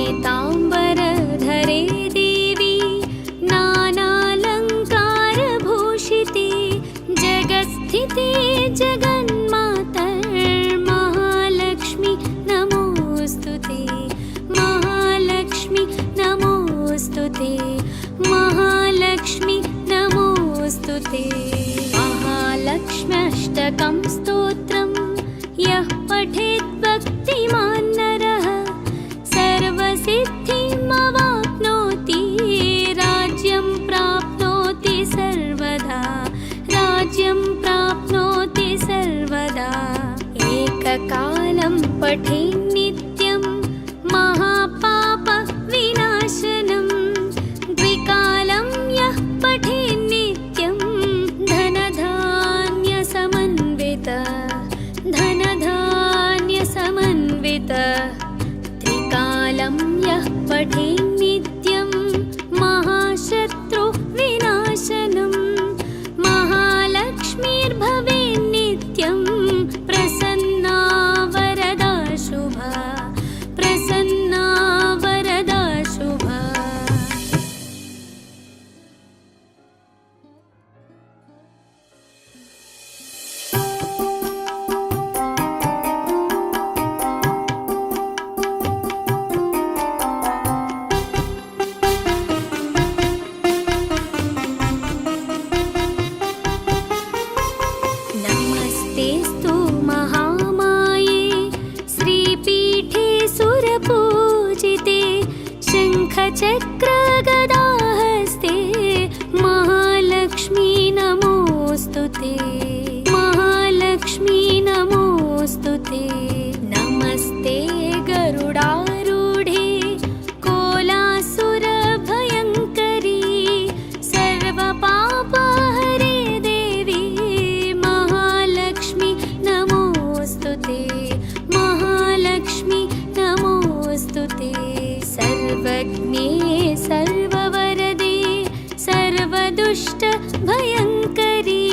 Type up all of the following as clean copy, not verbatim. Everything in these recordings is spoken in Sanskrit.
श्वेताम्बरधरे देवी नानालङ्कारभूषिते जगत्स्थिते जगन्मातर्महालक्ष्मी नमोऽस्तुते महालक्ष्मी नमोऽस्तुते महालक्ष्मी नमोऽस्तुते महालक्ष्म्यष्टकं स्तोत्रं यः पठेत् भक्तिमान् नरः सर्वसिद्धिमवाप्नोति राज्यं प्राप्नोति सर्वदा राज्यं प्राप्नोति सर्वदा एककालं पठेन् नित्यं महापापविनाशनं द्विकालं यः पठेन् नित्यं धनधान्यसमन्वितः त्रिकालं यः पठेन् नित्यं महाशत्रुविनाशनं महालक्ष्मीर्भवेन् नित्यं प्रसन्ना वरदा शुभा प्रसन्ना वरदा शुभा। नमस्तेऽस्तु महामाये श्रीपीठे सुरपूजिते शङ्खचक्रगदाहस्ते महालक्ष्मी नमोऽस्तुते महालक्ष्मी नमोऽस्तुते। नमस्ते गरुडारूढे कोलासुरभयङ्करी सर्वपापहरे देवी महालक्ष्मी नमोऽस्तुते महालक्ष्मी नमोऽस्तुते। सर्वज्ञे सर्ववरदे सर्वदुष्टभयङ्करी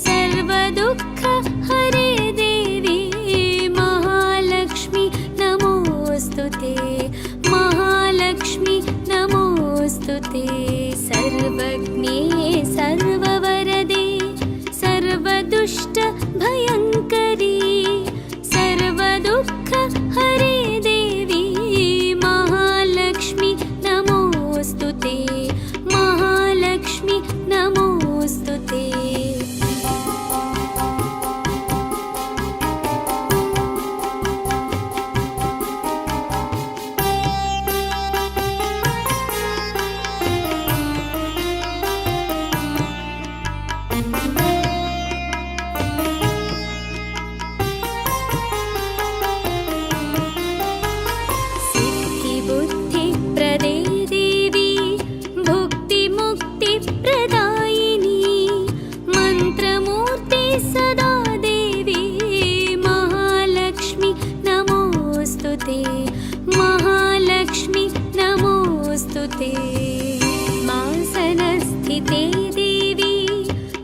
सर्वदुःखहरे देवी महालक्ष्मी नमोऽस्तुते महालक्ष्मी नमोऽस्तुते। सर्वज्ञे सर्ववरदे सर्वदुष्टभयङ्करी सर्वदुःखहरे देवी महालक्ष्मी नमोऽस्तुते महालक्ष्मी नमोऽस्तुते। सिद्धिबुद्धिप्रदे देवी भुक्तिमुक्तिप्रदायिनी मन्त्रमूर्ति सदा देवी महालक्ष्मी नमोऽस्तुते महालक्ष्मी नमोऽस्तुते। सिंहासनस्थिते देवी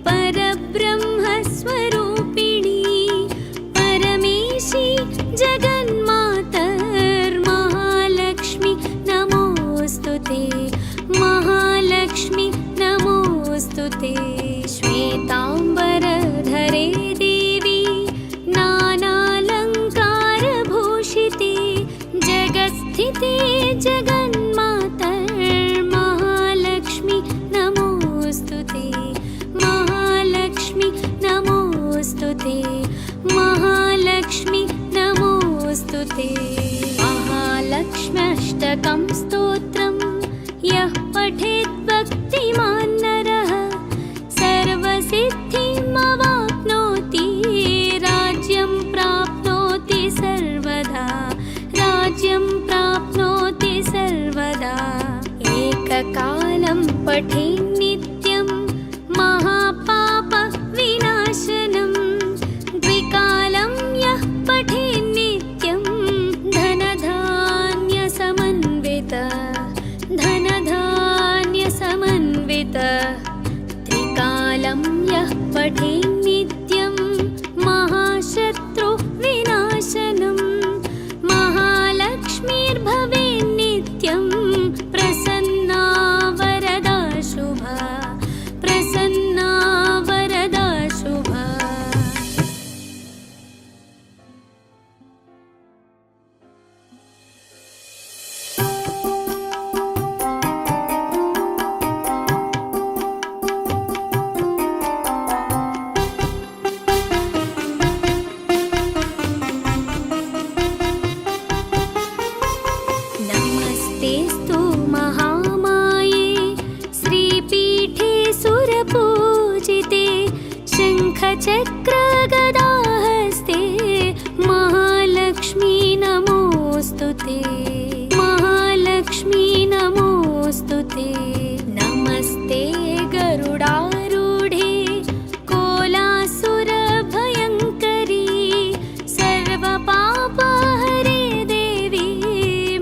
परब्रह्मस्वरूपिणी परमेशी जगन्मातर्महालक्ष्मी नमोऽस्तुते महालक्ष्मी नमोऽस्तुते। श्वेताम्बरधरे देवी नानालङ्कारभूषिते जगत्स्थिते जगन्मातर्महालक्ष्मी नमोऽस्तुते महालक्ष्मी नमोऽस्तुते महालक्ष्मी नमोऽस्तुते। महालक्ष्म्यष्टकं स्तोत्रं यः पठेत् भक्तिमान् नरः सर्वसिद्धिमवाप्नोति राज्यं प्राप्नोति सर्वदा राज्यं प्राप्नोति सर्वदा एककालं पठेन् नित्यं महापापविनाशनं द्विकालं यः पठेन् नित्यं धनधान्यसमन्वितः त्रिकालं यः पठेन् नित्यं महाशत्रुविनाशनं महालक्ष्मीर्भवेन् शङ्खचक्रगदाहस्ते महालक्ष्मी नमोऽस्तुते महालक्ष्मी नमोऽस्तुते नमस्ते गरुडारूढे कोलासुरभयङ्करी सर्वपापहरे देवी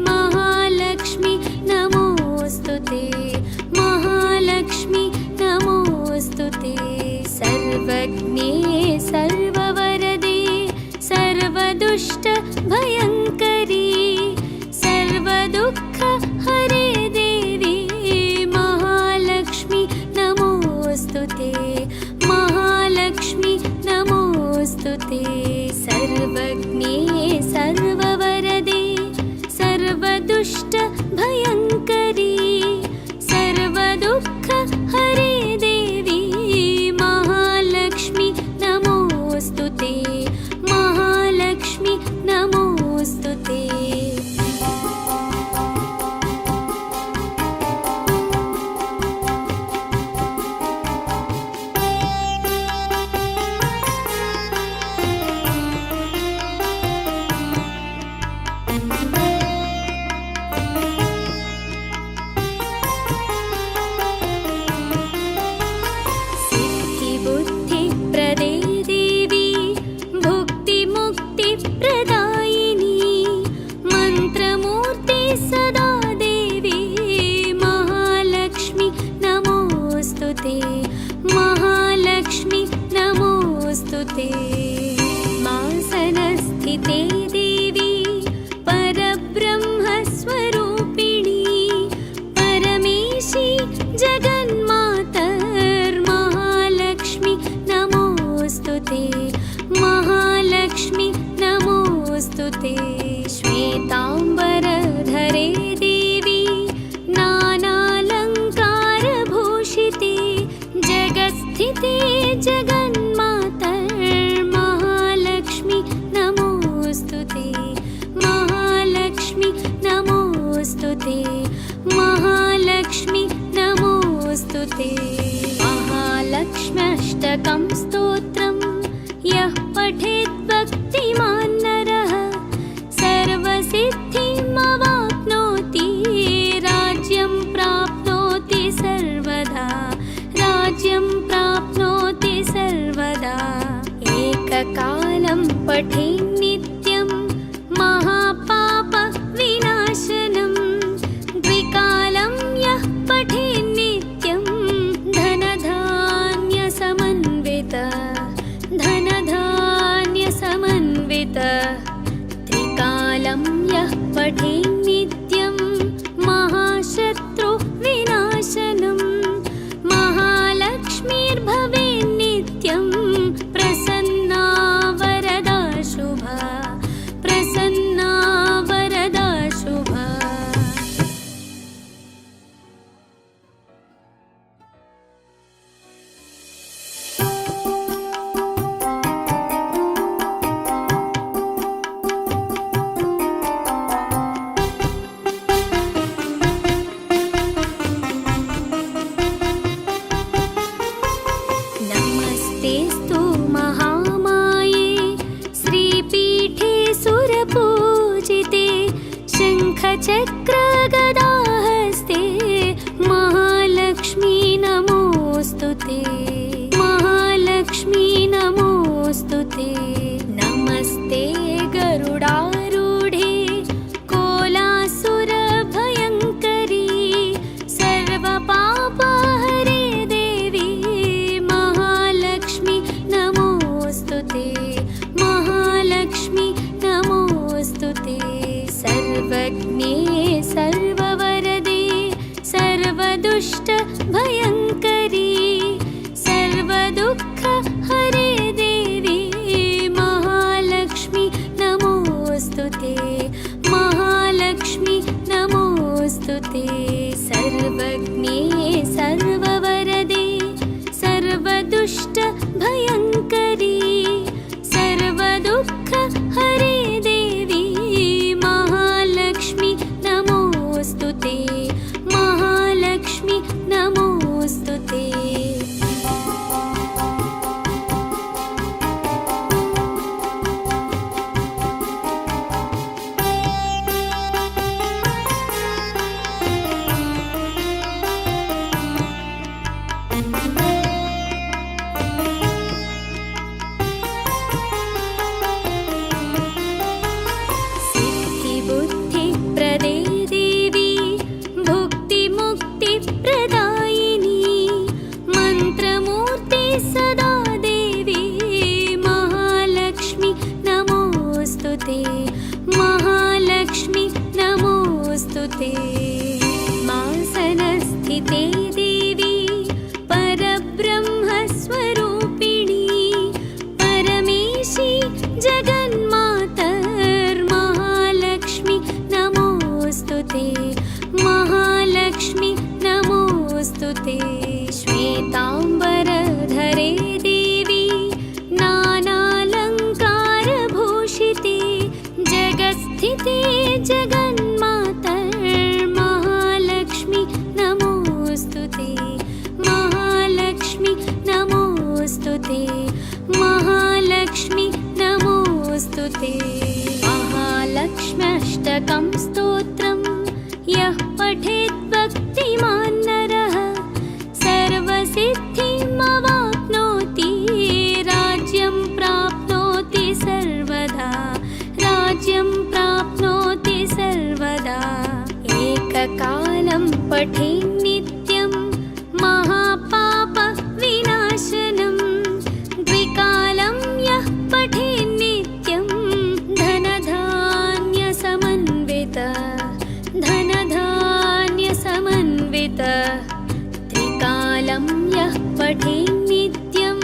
महालक्ष्मी नमोऽस्तुते महालक्ष्मी नमोऽस्तुते सर्वज्ञे सर्ववरदे सर्वदुष्टभयङ्करी सर्वदुःखहरे देवी महालक्ष्मी नमोऽस्तुते महालक्ष्मी नमोऽस्तुते सर्वज्ञे सर्ववरदे सर्वदुष्टभयङ्करी सर्वदुःखहरे देवी महालक्ष्मी नमोऽस्तुते महालक्ष्मी नमोऽस्तुते सिद्धिबुद्धिप्रदे देवी भुक्तिमुक्तिप्रदायिनी मन्त्रमूर्ते सदा देवी महालक्ष्मी नमोऽस्तुते महालक्ष्मी नमोऽस्तुते मासनस्थिते देवी परब्रह्मस्वरूपिणी परमेशी जगन्मातर्महालक्ष्मी नमोऽस्तुते महालक्ष्मी नमोऽस्तुते श्वेताम्बरधरे देवी नानालङ्कारभूषिते जगत्स्थिते जगन्मातर्महालक्ष्मी नमोऽस्तुते महालक्ष्मी नमोऽस्तुते महालक्ष्मी नमोऽस्तुते महालक्ष्म्यष्टकं स्तोत्रं यः पठेत् भक्तिमान् नरः सर्वसिद्धिमवाप्नोति राज्यं प्राप्नोति सर्वदा राज्यं प्राप्नोति सर्वदा एककालं पठेन् नित्यं महापापविनाशनं द्विकालं यः पठेन् नित्यं धनधान्यसमन्वित त्रिकालं यः पठेन् नित्यं महाशत्रुविनाशनं महालक्ष्मीर्भवेन् नित्यं प्रसन्ना वरदा शुभा प्रसन्ना वरदा शुभा नमस्तेऽस्तु महामाये श्रीपीठे सुरपूजिते शङ्खचक्रगदाहस्ते महालक्ष्मी नमोऽस्तुते महालक्ष्मी नमोऽस्तुते नमस्ते गरुडारूढे कोलासुरभयङ्करी सर्वपापहरे देवी महालक्ष्मी नमोऽस्तुते महालक्ष्मी नमोऽस्तुते सर्वज्ञे सर्ववरदे सर्वदुष्टभयङ्करी सर्वदुःखहरे देवी नमोऽस्तु ते मासनस्थिते देवी परब्रह्मस्वरूपिणी परमेशी जगन्मातर्महालक्ष्मी नमोऽस्तु ते महालक्ष्मी नमोऽस्तु ते श्वेताम्बरधरे देवी नानालङ्कारभूषिते जगत्स्थिते जगन्मातर्महालक्ष्मी नमोऽस्तु ते महालक्ष्मी नमोऽस्तु ते महालक्ष्मी नमोऽस्तु ते महालक्ष्म्यष्टकं स्तोत्रं यः पठेत् भक्तिमान् नरः सर्वसिद्धिमवाप्नोति राज्यं प्राप्नोति सर्वदा राज्यं प्राप्नोति सर्वदा एककालं पठेन् नित्यं महापापविनाशनं द्विकालं यः पठेन् नित्यं धनधान्यसमन्वितः त्रिकालं यः पठेन् नित्यं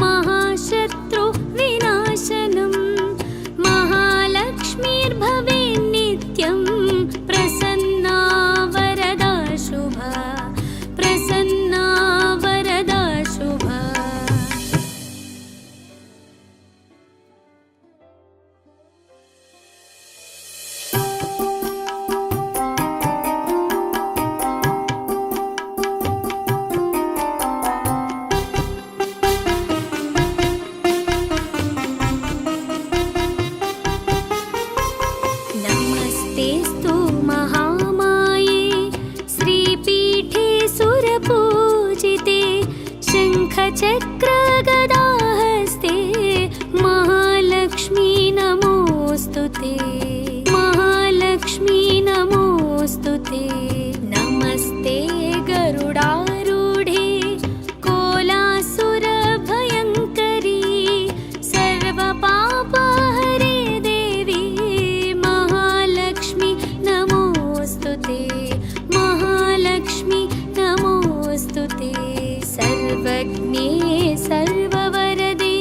महाशत्रुविनाशनं महालक्ष्मीर्भवेन् नित्यं प्रसन्ना वरदा शुभा प्रसन्ना वरदा शुभा नमस्तेऽस्तु महामाये श्रीपीठे सुरपूजिते शङ्खचक्रगदाहस्ते महालक्ष्मी नमोऽस्तु ते महालक्ष्मी नमोऽस्तु ते नमस्ते गरुडारूढे कोलासुरभयङ्करी सर्वपापहरे देवी महालक्ष्मी नमोऽस्तु ते महालक्ष्मी नमोऽस्तु ते सर्वज्ञे सर्ववरदे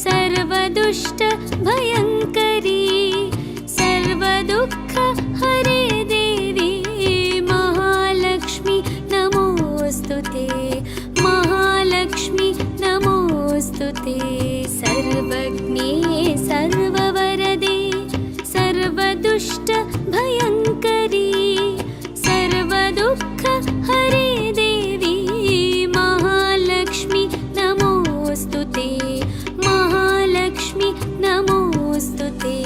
सर्वदुष्टभयङ्करी सर्वदुःखहरे देवी महालक्ष्मी नमोऽस्तु ते महालक्ष्मी नमोऽस्तु ते सर्वज्ञे सर्ववरदे सर्वदुष्टभयङ्करी सर्वदुःखहरे देवी महालक्ष्मी नमोऽस्तु ते महालक्ष्मी नमोऽस्तु ते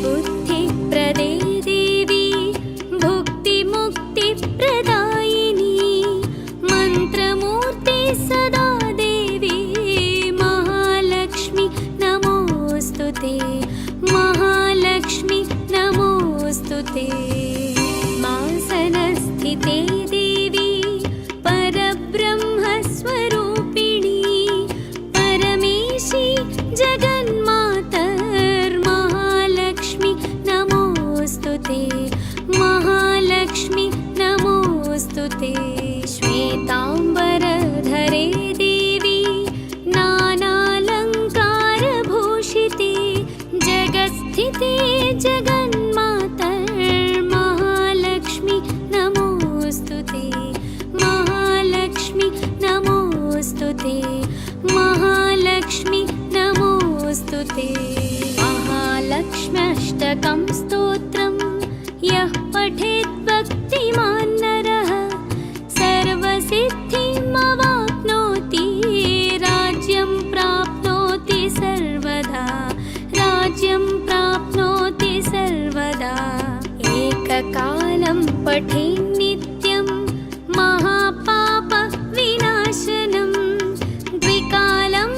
सिद्धिबुद्धिप्रदे देवी भुक्तिमुक्तिप्रदायिनी मन्त्रमूर्ते सदा देवी महालक्ष्मी नमोऽस्तु ते महालक्ष्मी नमोऽस्तु ते मासनस्थिते देवी परब्रह्मस्वरूपिणी परमेशी जगन्मातर्महालक्ष्मी नमोऽस्तु ते महालक्ष्मी नमोऽस्तु ते श्वेताम्बरधरे देवी नानालङ्कारभूषिते जगत्स्थिते जगन्मातर्महालक्ष्मी नमोऽस्तु ते महालक्ष्मी नमोऽस्तु ते महालक्ष्मी नमोऽस्तु ते महालक्ष्म्यष्टकं स्तोत्रं यः पठेत् भक्तिमान् नरः सर्वसिद्धिमवाप्नोति राज्यं प्राप्नोति सर्वदा राज्यं प्राप्नोति सर्वदा एककालं पठेन् नित्यं महापापविनाशनं द्विकालं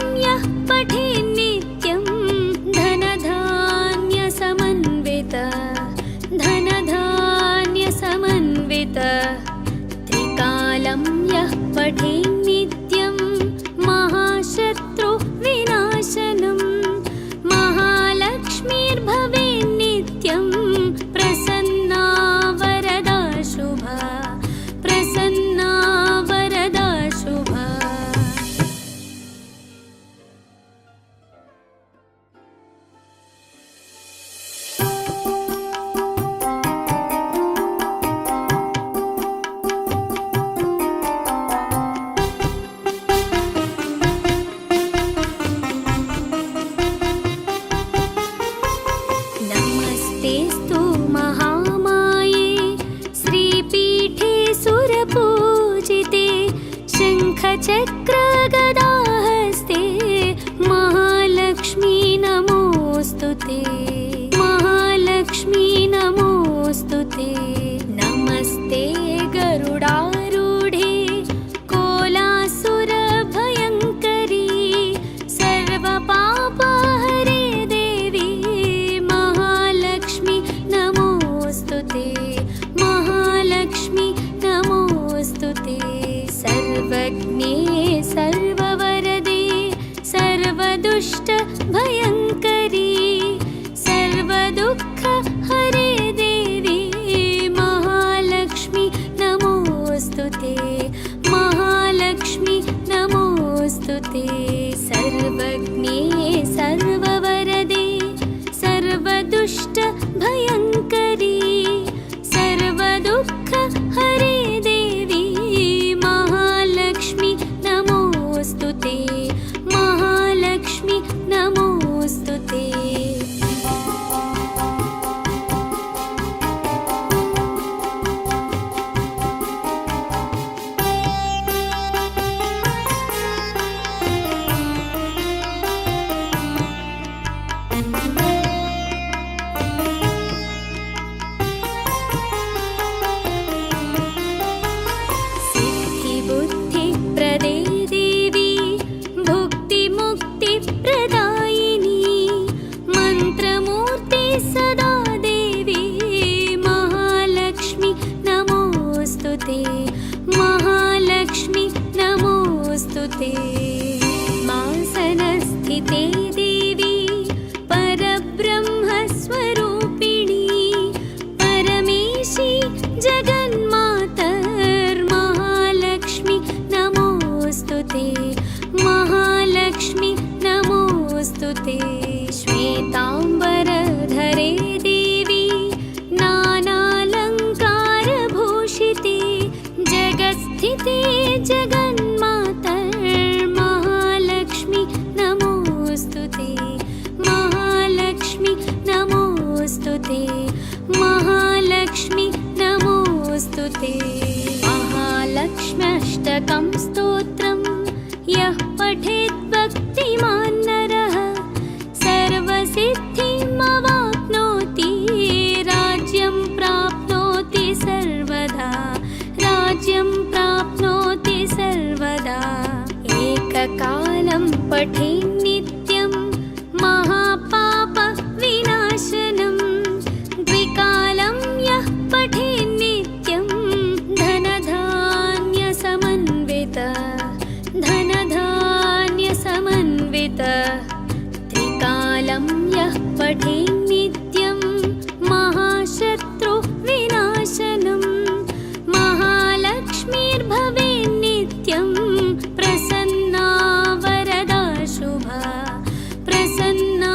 सर्वज्ञे सर्ववरदे सर्वदुष्टभयङ्करी सर्वदुःखहरे देवी महालक्ष्मी नमोऽस्तु ते महालक्ष्मी नमोऽस्तु ते। सिद्धिबुद्धिप्रदे देवी भुक्तिमुक्तिप्रदायिनी मन्त्रमूर्ते सदा देवी महालक्ष्मी नमोऽस्तु ते महालक्ष्मी नमोऽस्तु ते। मासनस्थिते देवी परब्रह्मस्वरूपिणी परमेशी जगन्मातर्महालक्ष्मी नमोऽस्तु ते महालक्ष्मी नमोऽस्तु ते। श्वेताम्बरधरे देवी नानालङ्कारभूषिते जगत्स्थिते जगन्मातर्महालक्ष्मी नमोऽस्तु ते महालक्ष्मी नमोऽस्तु ते महालक्ष्मी नमोऽस्तु ते। महालक्ष्म्यष्टकं स्तोत्रं यः पठेत् भक्तिमान् नरः सर्वसिद्धिमवाप्नोति राज्यं प्राप्नोति सर्वदा राज्यं प्राप्नोति सर्वदा। एककालं पठेन् नित्यं महापापविनाशनं द्विकालं यः पठेन् नित्यं धनधान्यसमन्वित त्रिकालं यः पठेन् नित्यं महाशत्रुविनाशनं महालक्ष्मीर्भवेन् नित्यं प्रसन्ना वरदा शुभा प्रसन्ना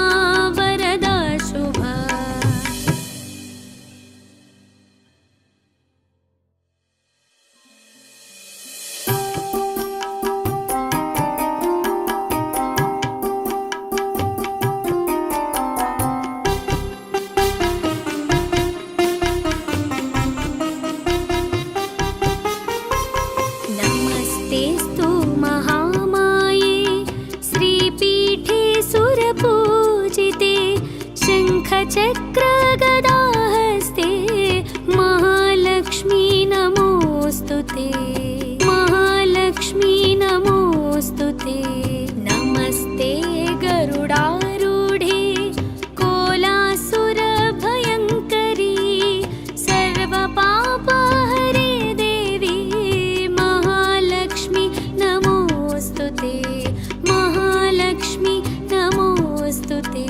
वरदा शुभा। नमस्तेऽस्तु महामाये श्रीपीठे सुरपूजिते शङ्खचक्रगदाहस्ते महालक्ष्मी नमोऽस्तु ते महालक्ष्मी नमोऽस्तु ते। नमस्ते गरुडारूढे कोलासुरभयङ्करी सर्वपापहरे देवी महालक्ष्मी नमोऽस्तु ते महालक्ष्मी नमोऽस्तु ते।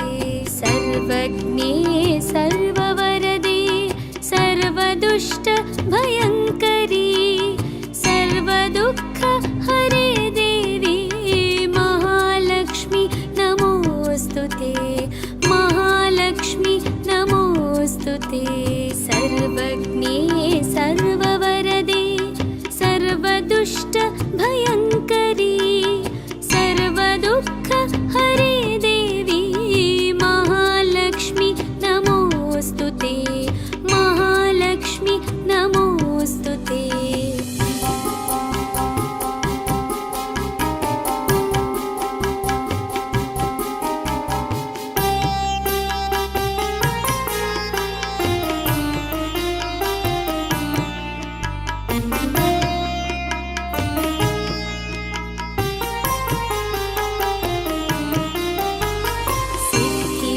सर्वज्ञे सर्ववरदे सर्वदुष्टभयङ्करी सर्वदुःखहरे देवी महालक्ष्मी नमोऽस्तु ते महालक्ष्मी नमोऽस्तु ते। सर्वज्ञे सर्ववरदे सर्वदुष्टभयङ्करी सर्वदुःखहरे देवी महालक्ष्मी नमोऽस्तु ते महालक्ष्मी नमोऽस्तु ते।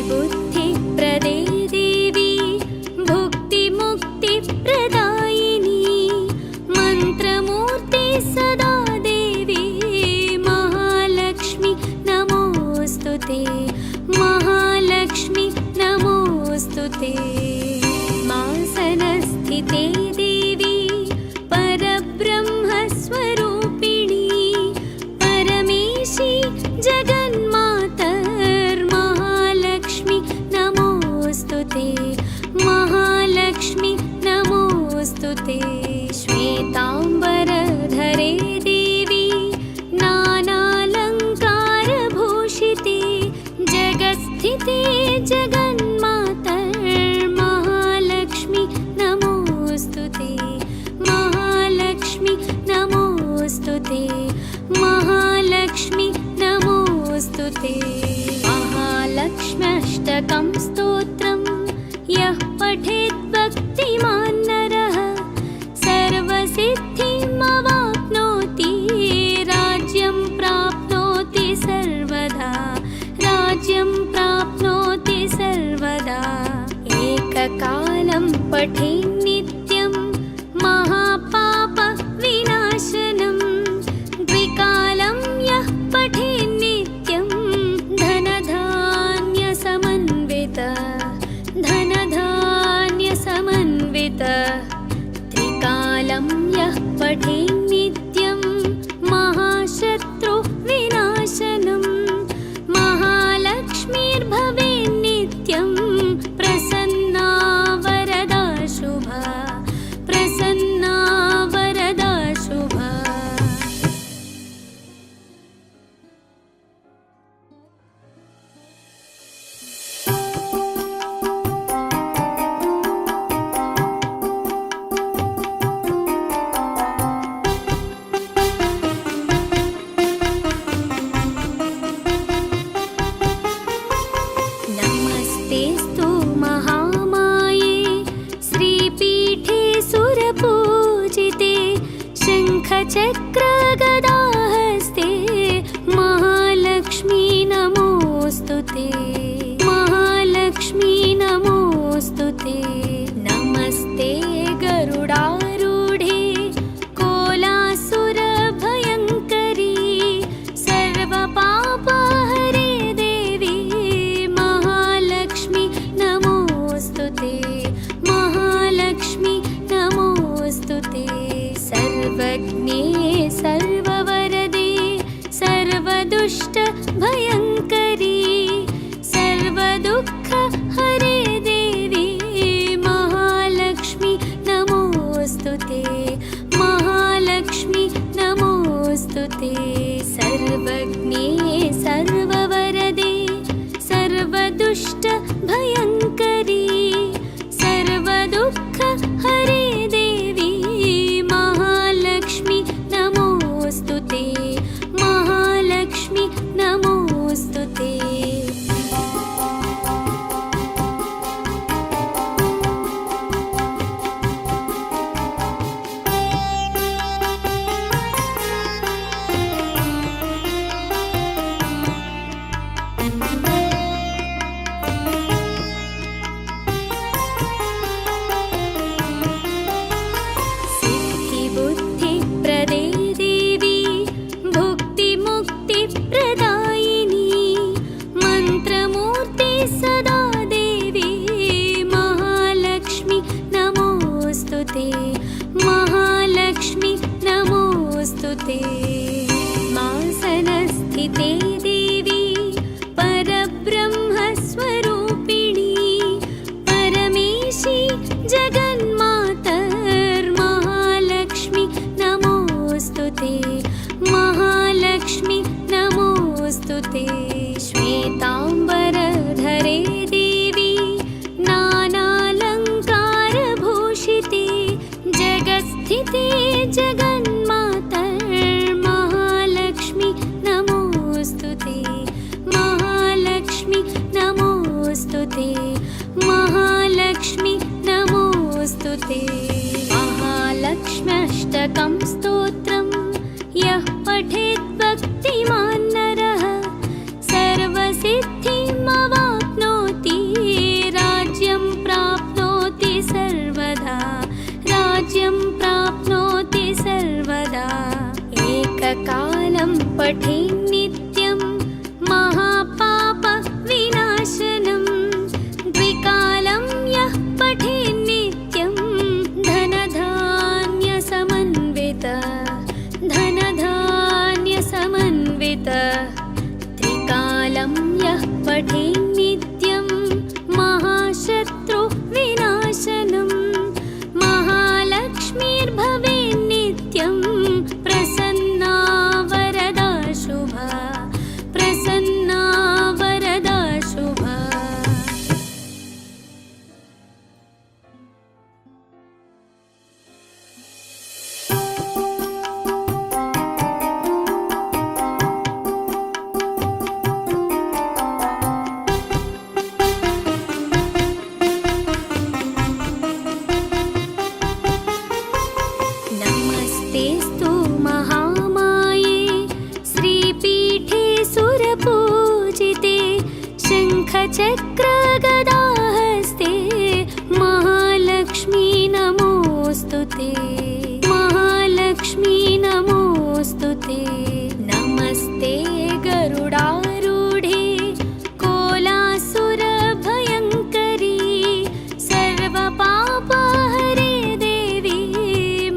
सिद्धिबुद्धिप्रदे देवी भुक्तिमुक्तिप्रदायिनी मन्त्रमूर्ते सदा देवी महालक्ष्मी नमोऽस्तु ते महालक्ष्मी नमोऽस्तु ते। मासनस्थिते देवी परब्रह्मस्वरूपिणी परमेशी जगन्मातर्महालक्ष्मी नमोऽस्तु ते महालक्ष्मी नमोऽस्तु ते श्वेताम्बरधरे देवी नानालङ्कारभूषिते जगत्स्थिते जगन्मातर्महालक्ष्मी नमोऽस्तु ते महालक्ष्मी नमोऽस्तु ते महालक्ष्मी नमोऽस्तु ते महालक्ष्म्यष्टकं स्तोत्रं यः पठेत् भक्तिमान् नरः सर्वसिद्धिमवाप्नोति राज्यं प्राप्नोति सर्वदा राज्यं प्राप्नोति सर्वदा एककालं पठेन् नित्यं महापापविनाशनं द्विकालं यः पठेन् नित्यं धनधान्यसमन्वितः त्रिकालं यः पठेन् नित्यं महाशत्रुविनाशनं महालक्ष्मीर्भवेन् नित्यं प्रसन्ना वरदा शुभा प्रसन्ना वरदा शुभा नमस्तेस्तु महामाये श्रीपीठे सुरपूजिते शङ्खचक्रगदाहस्ते महालक्ष्मी नमोऽस्तु ते महालक्ष्मी नमोऽस्तु ते नमस्ते गरुडारूढे कोलासुरभयङ्करी सर्वपापहरे देवी महालक्ष्मी नमोऽस्तु ते महालक्ष्मी नमोऽस्तु ते सर्वज्ञे सर्ववरदे सर्वदुष्टभयङ्करी सर्वदुःखहरे देवी महालक्ष्मी नमोऽस्तु ते महालक्ष्मी नमोऽस्तु ते सर्वज्ञे सर्ववरदे सर्वदुष्टभयङ्करी सर्वदुःखहरे देवी महालक्ष्मी नमोऽस्तु ते महालक्ष्मी नमोऽस्तु ते सिद्धिबुद्धिप्रदे देवी भुक्तिमुक्तिप्रदायिनी मन्त्रमूर्ति सदा देवी महालक्ष्मी नमोऽस्तु ते महालक्ष्मी नमोऽस्तु ते सिंहासनस्थिते देवी परब्रह्मस्वरूपिणी परमेशी जगन्मातर्महालक्ष्मी नमोऽस्तु ते महालक्ष्मी नमोऽस्तु ते श्वेताम्बरधरे देवी नानालङ्कारभूषिते जगत्स्थिते जगन्मातर्महालक्ष्मी नमोऽस्तु ते महालक्ष्मी नमोऽस्तु ते महालक्ष्मी नमोऽस्तु ते महालक्ष्म्यष्टकं स्तोत्रं यः पठेत् भक्तिमान् नरः सर्वसिद्धिमवाप्नोति राज्यं प्राप्नोति सर्वदा राज्यं प्राप्नोति सर्वदा एककालं पठेन् नित्यं महापापविनाशनं द्विकालं यः पठेन् नित्यं धनधान्यसमन्वितः पठेन्नित्यं महाशत्रुविनाशनं महालक्ष्मीर्भवेन्नित्यं प्रसन्ना वरदा शुभा प्रसन्ना वरदा शुभा। नमस्तेस्तु महामाये श्रीपीठे सुरपूजिते शङ्खचक्रगदाहस्ते महालक्ष्मी नमोऽस्तु ते महालक्ष्मी नमोऽस्तु ते। नमस्ते गरुडारूढे कोलासुरभयङ्करी सर्वपापहरे देवी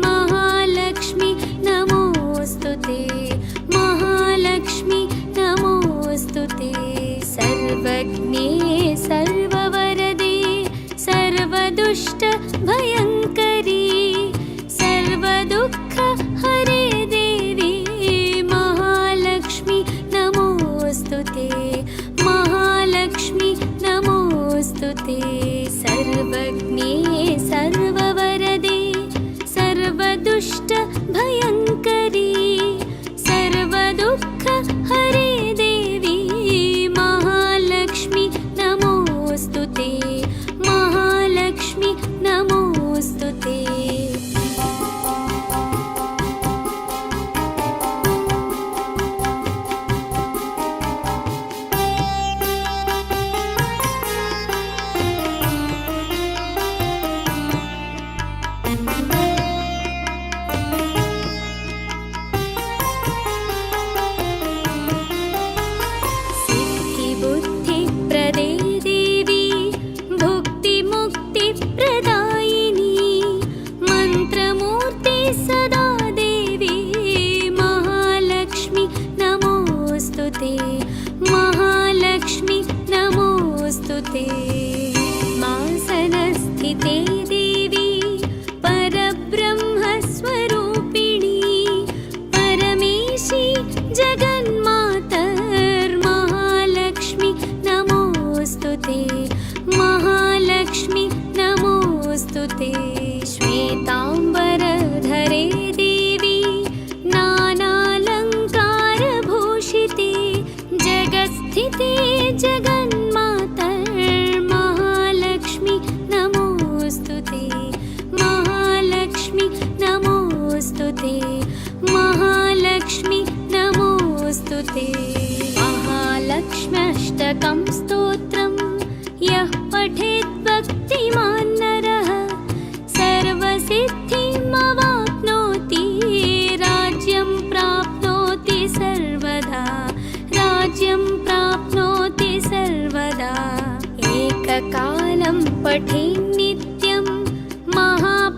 महालक्ष्मी नमोऽस्तु ते महालक्ष्मी नमोऽस्तु ते। सर्वज्ञे सर्ववरदे सर्वदुष्टभयङ्करी सर्वदुःखहरे देवी महालक्ष्मी नमोऽस्तु ते महालक्ष्मी नमोऽस्तु ते। सर्वज्ञे सर्ववरदे सर्वदुष्टभयङ्करी सर्वदुःखहरे देवी महालक्ष्मी नमोऽस्तु ते महालक्ष्मी नमोऽस्तु ते। सिद्धिबुद्धिप्रदे देवी भुक्तिमुक्तिप्रदायिनी मन्त्रमूर्ति सदा देवी महालक्ष्मी नमोऽस्तु ते महालक्ष्मी नमोऽस्तु ते। सिंहासनस्थिते देवी परब्रह्मस्वरूपिणी परमेशी जगन्मातर्महालक्ष्मी नमोऽस्तु ते महालक्ष्मी नमोऽस्तु ते। श्वेताम्बरधरे देवी नानालङ्कारभूषिते जगत्स्थिते जगन्मातर्महालक्ष्मी नमोऽस्तु ते महालक्ष्मी नमोऽस्तु ते महालक्ष्मी नमोऽस्तु ते। महालक्ष्म्यष्टकं स्तोत्रं यः पठेत् भक्तिमान् नरः सर्वसिद्धिमवाप्नोति राज्यं प्राप्नोति सर्वदा राज्यं प्राप्नोति सर्वदा। एककालं पठेन्नित्यं महापापविनाशनं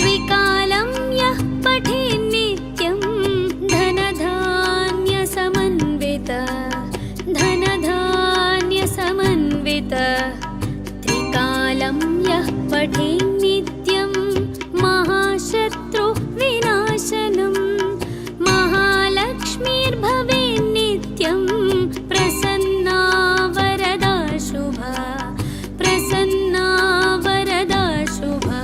द्विकालं यः पठेन्नित्यं धनधान्यसमन्वित त्रिकालं यः पठेन्नित्यं महाशत्रुविनाशनं महालक्ष्मीर्भवेन्नित्यं प्रसन्ना वरदा शुभा प्रसन्ना वरदा शुभा।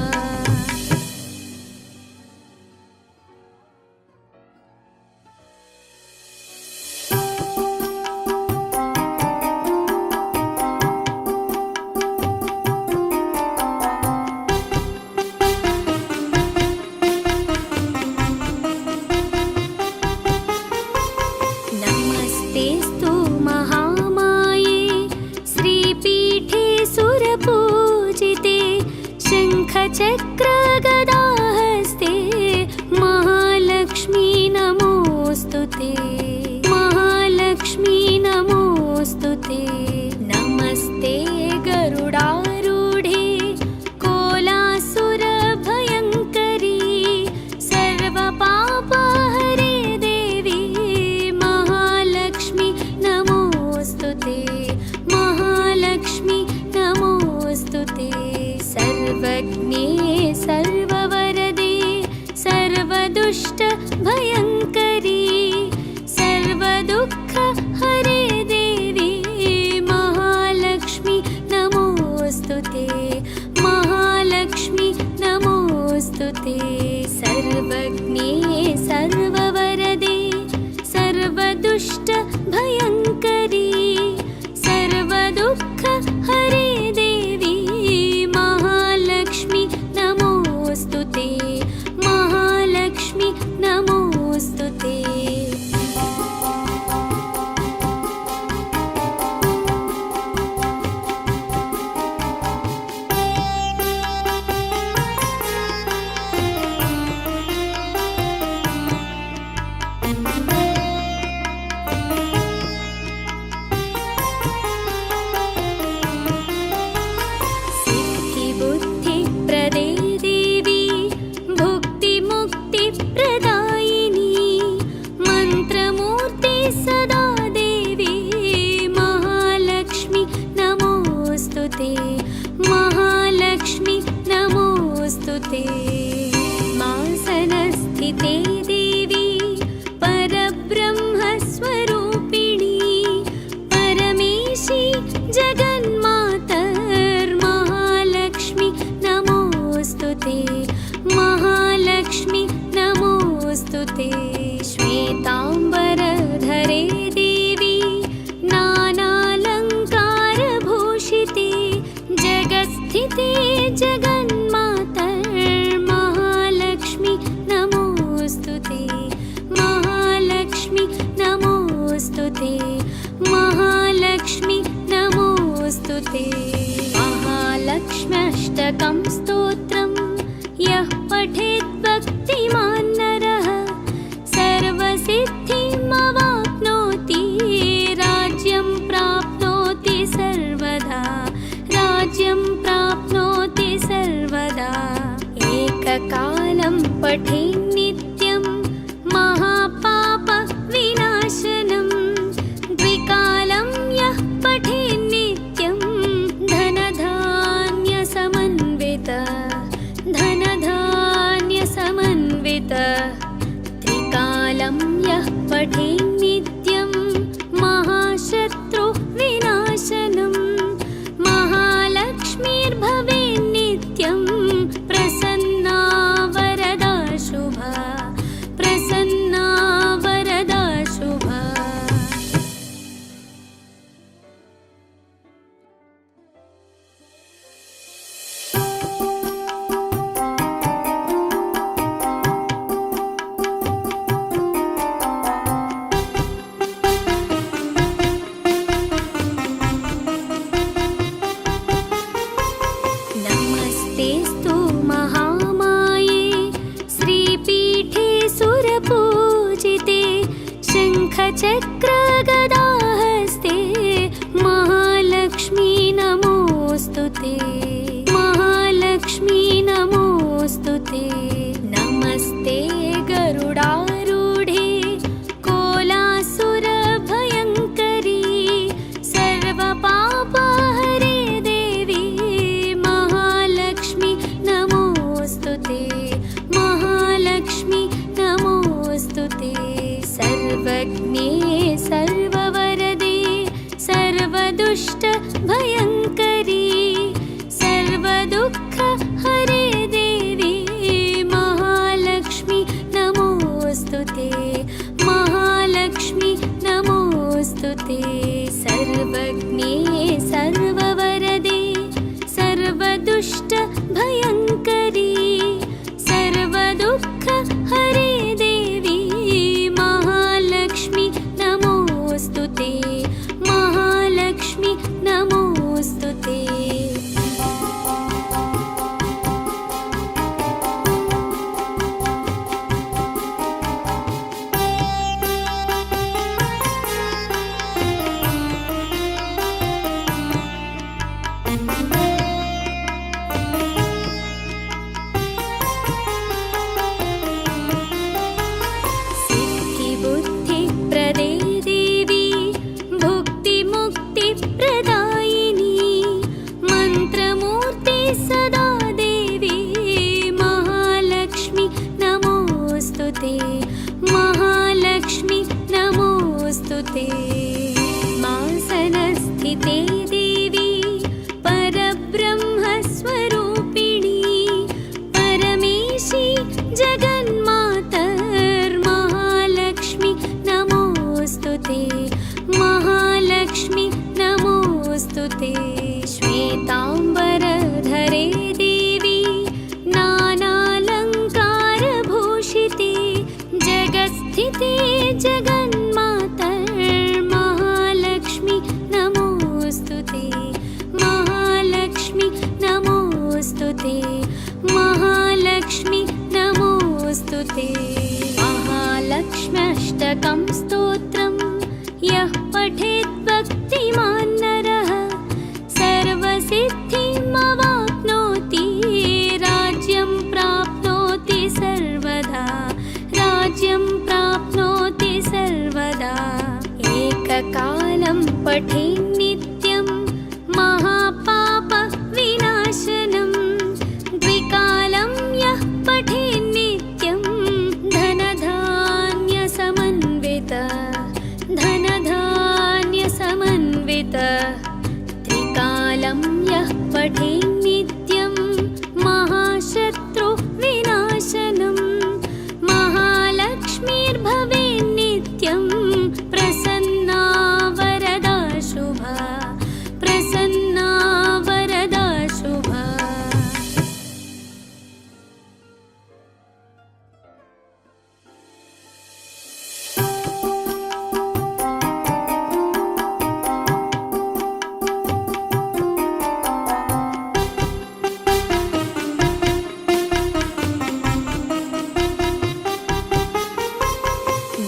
सर्वदुष्ट भयङ्करी सर्वदुःख हरे देवी महालक्ष्मी नमोऽस्तु ते महालक्ष्मी नमोऽस्तु ते। महालक्ष्मी नमोऽस्तु ते। मासनस्थिते देवी परब्रह्मस्वरूपिणी परमेशी जगन्मातर्महालक्ष्मी नमोऽस्तु ते महालक्ष्मी नमोऽस्तु ते। श्वेताम्बरधरे देवी नानालङ्कारभूषिते जगत्स्थिते जगन्मातर्महालक्ष्मी नमोऽस्तु ते महालक्ष्मी नमोऽस्तु ते महालक्ष्मी नमोऽस्तु ते। महालक्ष्म्यष्टकं स्तोत्रं यः पठेत् भक्तिमान् नरः सर्वसिद्धिमवाप्नोति राज्यं प्राप्नोति सर्वदा राज्यं प्राप्नोति सर्वदा। एककालं पठेन् नित्यं महापापविनाशनं द्विकालं यः पठेन् नित्यं धनधान्यसमन्वितः त्रिकालं यः पठेन् नित्यं महाशत्रुविनाशनं महालक्ष्मीर्भवेन् नित्यं प्रसन्ना वरदा शुभा प्रसन्ना वरदा शुभा। नमस्तेस्तु महामाये श्रीपीठे सुरपूजिते शङ्खचक्रगदाहस्ते महालक्ष्मी नमोऽस्तु ते महालक्ष्मी नमोऽस्तु ते। नमस्ते गरुडारूढे कोलासुरभयङ्करी सर्वपापहरे देवी महालक्ष्मी नमोऽस्तु ते महालक्ष्मी नमोऽस्तु ते। सर्वज्ञे सर्ववरदे सर्वदुष्ट भयङ्करी सर्वदुःख हरे देवी महालक्ष्मी नमोऽस्तु ते महालक्ष्मी नमोऽस्तु ते। सर्वज्ञे सर्ववरदे सर्वदुष्ट भयङ्करी सर्वदुःख हरे देवी महालक्ष्मी नमोऽस्तु ते महालक्ष्मी नमोऽस्तु ते। महालक्ष्मी नमोऽस्तु ते। मासनस्थिते देवी परब्रह्मस्वरूपिणी परमेशी जगन्मातर्महालक्ष्मी नमोऽस्तु ते महालक्ष्मी नमोऽस्तु ते श्वेताम्बरधरे देवी नानालङ्कारभूषिते जगत्स्थिते जगन्मातर्महालक्ष्मी नमोऽस्तु ते महालक्ष्मी नमोऽस्तु ते महालक्ष्मी नमोऽस्तु ते महालक्ष्म्यष्टकं स्तोत्रं यः पठेत् भक्तिमान् नरः सर्वसिद्धिमवाप्नोति राज्यं प्राप्नोति सर्वदा राज्यं प्राप्नोति सर्वदा एककालं पठेन् नित्यं महापापविनाशनं द्विकालं यः पठेन् नित्यं धनधान्यसमन्वितः त्रिकालं यः पठेन् नित्यं महाशत्रुविनाशनं महालक्ष्मीर्भवेन् नित्यं प्रसन्ना वरदा शुभा प्रसन्ना वरदा शुभा।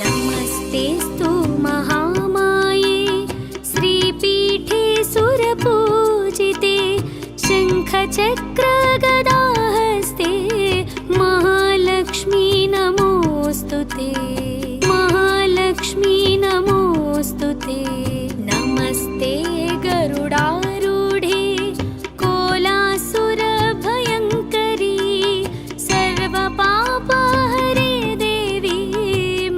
नमस्तेऽस्तु महामाये श्रीपीठे सुरपूजिते शङ्खचक्रगदाहस्ते महालक्ष्मी नमोऽस्तु ते महालक्ष्मी नमोऽस्तु ते नमस्ते गरुडारूढे कोलासुरभयङ्करी सर्वपापहरे देवी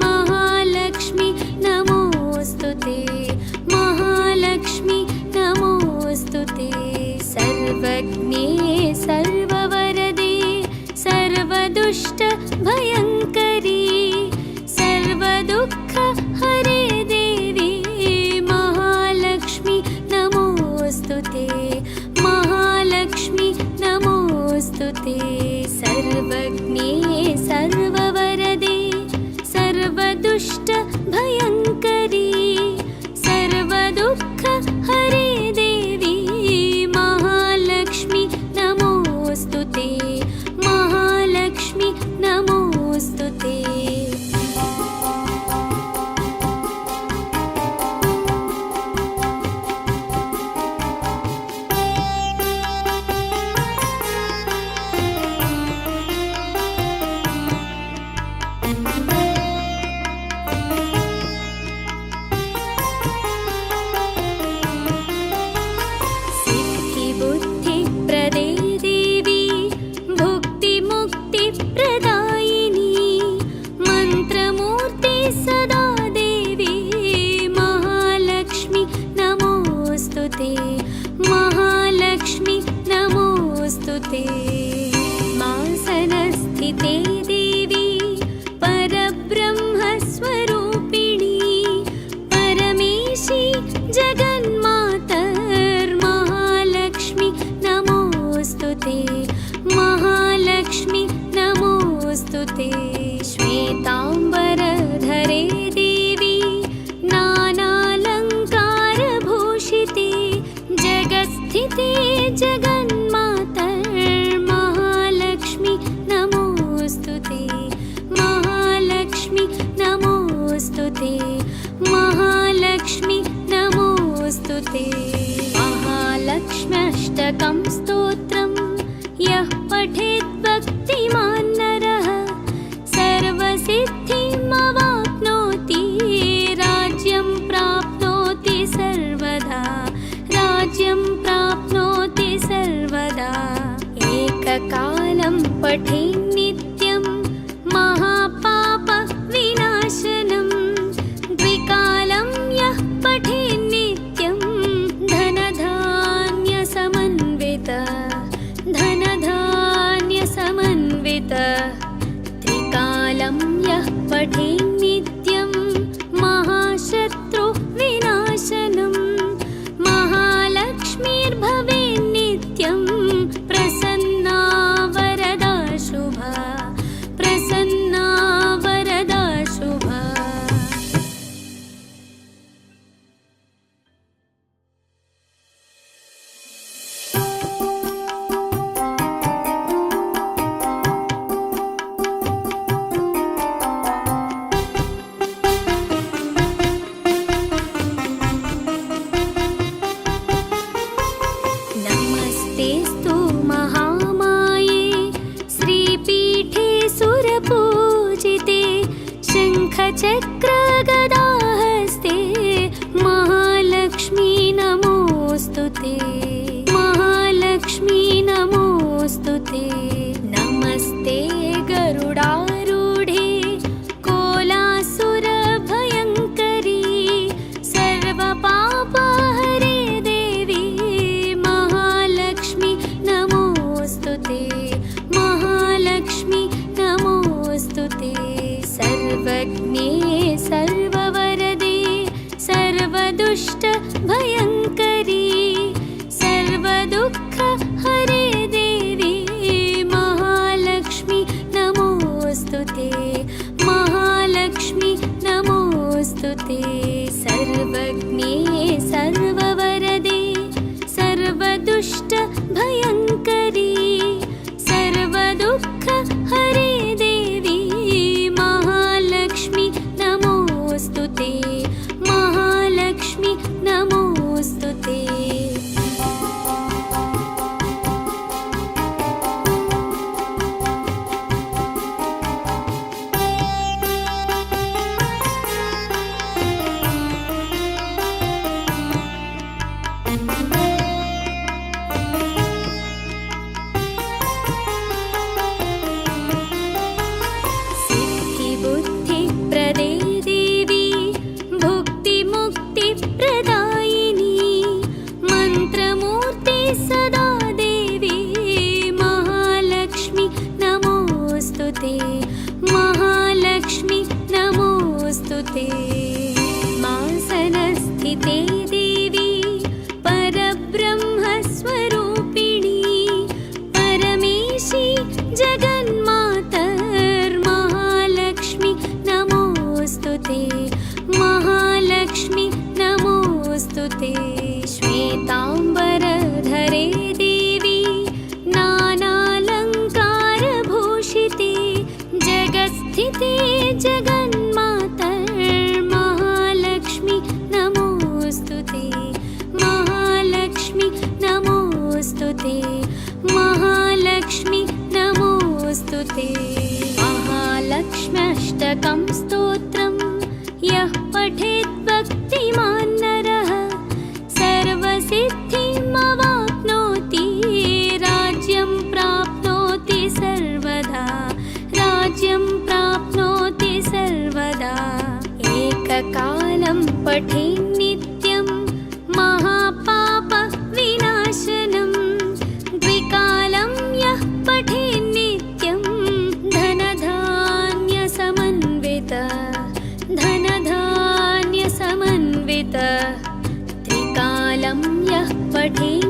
महालक्ष्मी नमोऽस्तु ते महालक्ष्मी नमोऽस्तु ते सर्वज्ञे सर्ववरदे सर्वदुष्टभयङ्करी सर्वदुःखहरे देवी महालक्ष्मी नमोऽस्तु ते महालक्ष्मी नमोऽस्तु ते सर्वज्ञे सर्ववरदे सर्वदुष्टभयङ्करी सर्वदुःखहरे देवी महालक्ष्मी नमोऽस्तु ते महालक्ष्मी नमोऽस्तु ते। सिद्धिबुद्धिप्रदे देवी भुक्तिमुक्तिप्रदायिनी मन्त्रमूर्ति सदा देवी महालक्ष्मी नमोऽस्तु ते महालक्ष्मी नमोऽस्तु ते मासनस्थिते देवी परब्रह्मस्वरूपिणी परमेशी जगन्मातर्महालक्ष्मी नमोऽस्तु ते महालक्ष्मी नमोऽस्तु ते श्वेताम्बरधरे देवी नानालङ्कारभूषिते जगत्स्थिते जगन्मातर्महालक्ष्मी नमोऽस्तु ते महालक्ष्मी नमोऽस्तु ते महालक्ष्मी नमोऽस्तु ते महालक्ष्म्यष्टकं स्तोत्रं यः पठेत् भक्तिमान् नरः सर्वसिद्धिमवाप्नोति राज्यं प्राप्नोति सर्वदा राज्यं प्राप्नोति सर्वदा एककालं पठेन् नित्यं महापापविनाशनं द्विकालं यः पठेन् नित्यं धनधान्यसमन्वितः त्रिकालं यः पठेन् नित्यं महाशत्रुविनाशनं भयङ्करी सर्वदुःख हरे देवी महालक्ष्मी नमोऽस्तु ते महालक्ष्मी नमोऽस्तु ते सर्वज्ञे सर्ववरदे सर्वदुष्ट भयङ्करी सर्वदुःख हरे देवी महालक्ष्मी नमोऽस्तु ते महालक्ष्मी नमोऽस्तु ते सिद्धिबुद्धिप्रदे देवी भुक्तिमुक्तिप्रदायिनी मन्त्रमूर्ति सदा देवी महालक्ष्मी नमोऽस्तु ते महालक्ष्मी नमोऽस्तु ते मासनस्थिते देवी परब्रह्मस्वरूपिणी परमेशी जगन्मातर्महालक्ष्मी नमोऽस्तु ते महालक्ष्मी नमोऽस्तु ते श्वेताम्बरधरे देवी नानालङ्कारभूषिते जगत्स्थिते जगन्मातर्महालक्ष्मी नमोऽस्तु ते महालक्ष्मी नमोऽस्तु ते महालक्ष्मी नमोऽस्तु ते महालक्ष्म्यष्टकं स्तोत्रं यः पठेत् भक्तिमान् नरः सर्वसिद्धिमवाप्नोति राज्यं प्राप्नोति सर्वदा राज्यं प्राप्नोति सर्वदा एककालं पठेन् नित्यं महापापविनाशनं द्विकालं यः पठेन् नित्यं धनधान्यसमन्वित त्रिकालं यः पठेत्